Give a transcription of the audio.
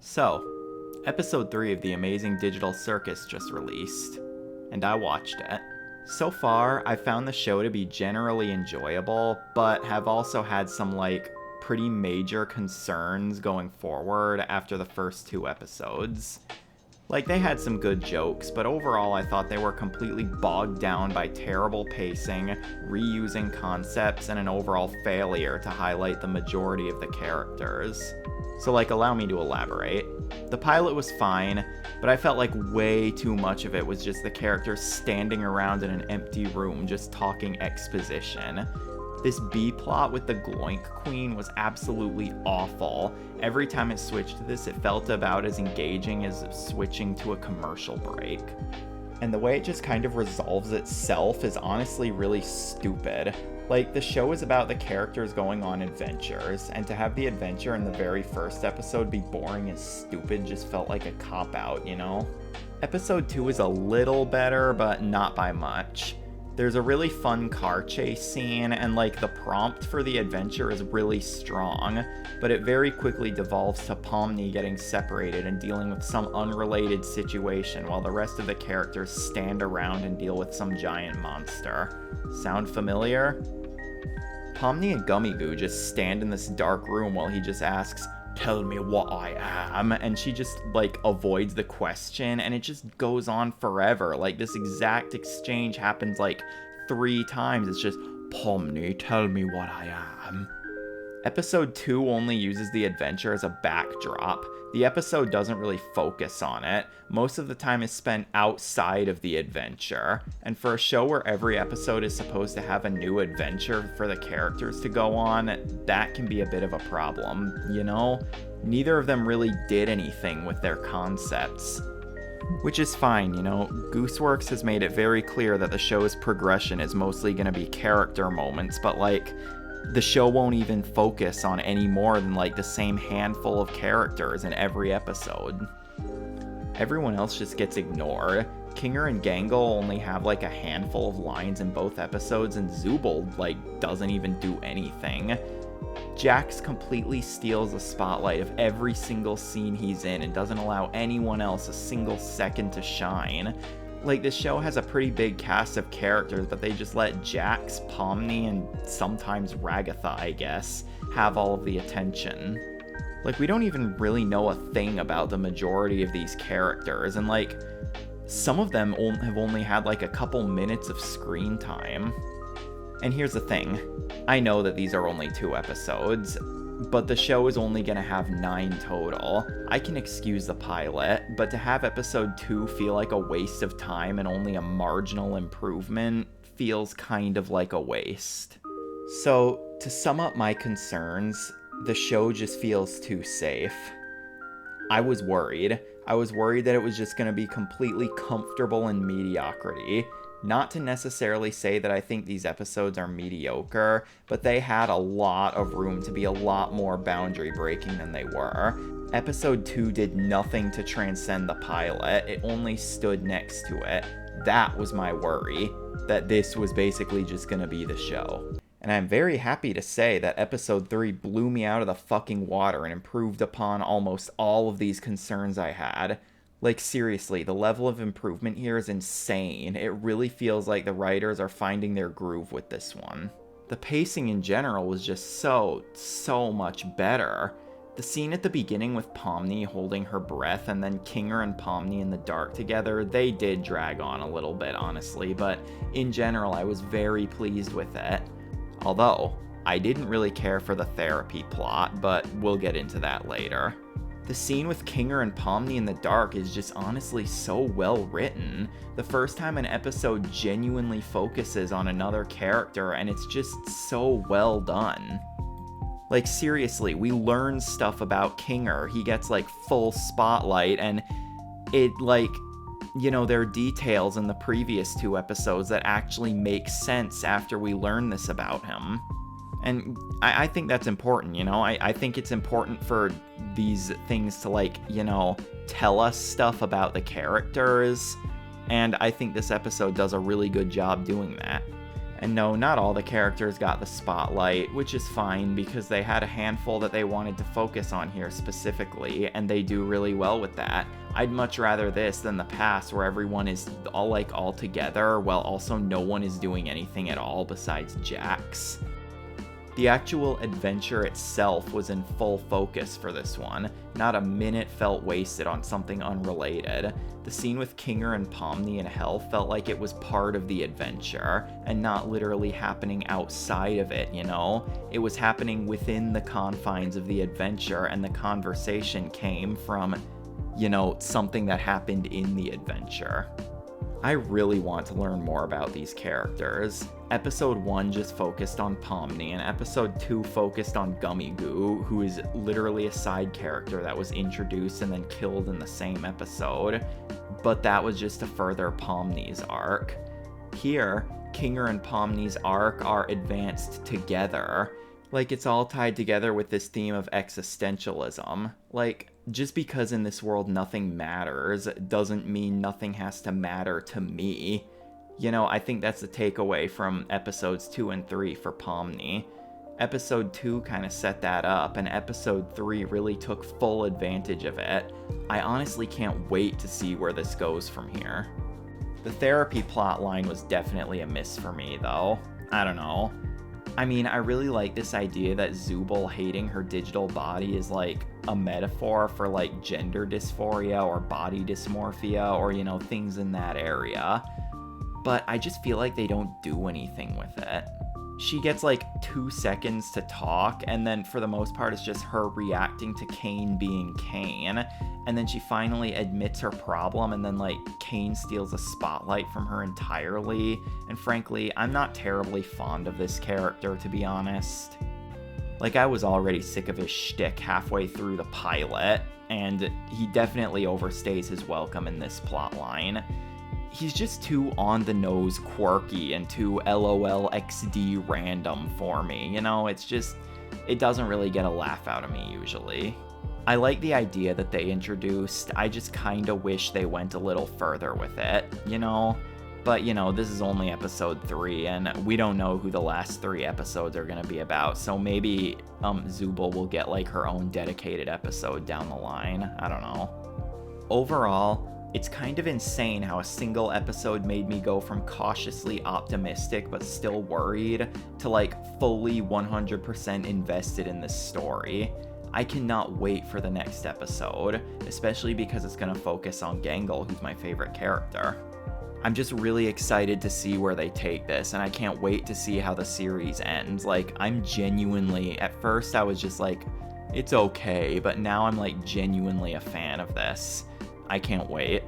So, episode 3 of the Amazing Digital Circus just released, and I watched it. So far, I found the show to be generally enjoyable, but have also had some, pretty major concerns going forward after the first 2 episodes. They had some good jokes, but overall I thought they were completely bogged down by terrible pacing, reusing concepts, and an overall failure to highlight the majority of the characters. So, allow me to elaborate. The pilot was fine, but I felt like way too much of it was just the characters standing around in an empty room just talking exposition. This B-plot with the Gloink Queen was absolutely awful. Every time it switched to this, it felt about as engaging as switching to a commercial break. And the way it just kind of resolves itself is honestly really stupid. The show is about the characters going on adventures, and to have the adventure in the very first episode be boring and stupid just felt like a cop-out, you know? Episode 2 is a little better, but not by much. There's a really fun car chase scene, and the prompt for the adventure is really strong, but it very quickly devolves to Pomni getting separated and dealing with some unrelated situation while the rest of the characters stand around and deal with some giant monster. Sound familiar? Pomni and Gummy Goo just stand in this dark room while he just asks, "Tell me what I am," and she just avoids the question, and it just goes on forever. This exact exchange happens 3 times. It's just, "Pomni, tell me what I am." Episode 2 only uses the adventure as a backdrop. The episode doesn't really focus on it. Most of the time is spent outside of the adventure. And for a show where every episode is supposed to have a new adventure for the characters to go on, that can be a bit of a problem, you know? Neither of them really did anything with their concepts. Which is fine, you know? Gooseworks has made it very clear that the show's progression is mostly going to be character moments, but the show won't even focus on any more than the same handful of characters in every episode. Everyone else just gets ignored. Kinger and Gangle only have a handful of lines in both episodes, and Zubul doesn't even do anything. Jax completely steals the spotlight of every single scene he's in and doesn't allow anyone else a single second to shine. This show has a pretty big cast of characters, but they just let Jax, Pomni, and sometimes Ragatha, I guess, have all of the attention. We don't even really know a thing about the majority of these characters, and some of them have only had a couple minutes of screen time. And here's the thing, I know that these are only 2 episodes, but the show is only gonna have 9 total. I can excuse the pilot, but to have episode 2 feel like a waste of time and only a marginal improvement feels kind of like a waste. So, to sum up my concerns, the show just feels too safe. I was worried. I was worried that it was just gonna be completely comfortable in mediocrity. Not to necessarily say that I think these episodes are mediocre, but they had a lot of room to be a lot more boundary breaking than they were. Episode 2 did nothing to transcend the pilot, it only stood next to it. That was my worry, that this was basically just gonna be the show. And I'm very happy to say that episode 3 blew me out of the fucking water and improved upon almost all of these concerns I had. Seriously, the level of improvement here is insane. It really feels like the writers are finding their groove with this one. The pacing in general was just so much better. The scene at the beginning with Pomni holding her breath and then Kinger and Pomni in the dark together, they did drag on a little bit, honestly, but in general, I was very pleased with it. Although, I didn't really care for the therapy plot, but we'll get into that later. The scene with Kinger and Pomni in the dark is just honestly so well written. The first time an episode genuinely focuses on another character, and it's just so well done. Seriously, we learn stuff about Kinger. He gets full spotlight, and it there are details in the previous 2 episodes that actually make sense after we learn this about him. And I think that's important, you know? I think it's important for these things to, tell us stuff about the characters. And I think this episode does a really good job doing that. And no, not all the characters got the spotlight, which is fine because they had a handful that they wanted to focus on here specifically, and they do really well with that. I'd much rather this than the past where everyone is all together while also no one is doing anything at all besides Jax. The actual adventure itself was in full focus for this one. Not a minute felt wasted on something unrelated. The scene with Kinger and Pomni in hell felt like it was part of the adventure, and not literally happening outside of it, you know? It was happening within the confines of the adventure, and the conversation came from, you know, something that happened in the adventure. I really want to learn more about these characters. Episode 1 just focused on Pomni, and Episode 2 focused on Gummy Goo, who is literally a side character that was introduced and then killed in the same episode. But that was just to further Pomni's arc. Here, Kinger and Pomni's arc are advanced together. Like, it's all tied together with this theme of existentialism. Like, just because in this world nothing matters doesn't mean nothing has to matter to me. You know, I think that's the takeaway from episodes 2 and 3 for Pomni. Episode 2 kind of set that up, and episode 3 really took full advantage of it. I honestly can't wait to see where this goes from here. The therapy plotline was definitely a miss for me, though. I don't know. I mean, I really like this idea that Zubul hating her digital body is like a metaphor for like gender dysphoria or body dysmorphia or, you know, things in that area. But I just feel like they don't do anything with it. She gets like 2 seconds to talk, and then for the most part it's just her reacting to Kane being Kane, and then she finally admits her problem, and then like Kane steals a spotlight from her entirely. And frankly, I'm not terribly fond of this character, to be honest. Like, I was already sick of his shtick halfway through the pilot, and he definitely overstays his welcome in this plotline. He's just too on-the-nose quirky and too LOLXD random for me, you know? It's just, it doesn't really get a laugh out of me usually. I like the idea that they introduced, I just kinda wish they went a little further with it, you know? But, you know, this is only episode 3, and we don't know who the last 3 episodes are gonna be about, so maybe Zubul will get like her own dedicated episode down the line, I don't know. Overall, it's kind of insane how a single episode made me go from cautiously optimistic but still worried to like fully 100% invested in this story. I cannot wait for the next episode, especially because it's going to focus on Gangle, who's my favorite character. I'm just really excited to see where they take this, and I can't wait to see how the series ends. Like, I'm genuinely, at first I was just like, it's okay, but now I'm like genuinely a fan of this. I can't wait.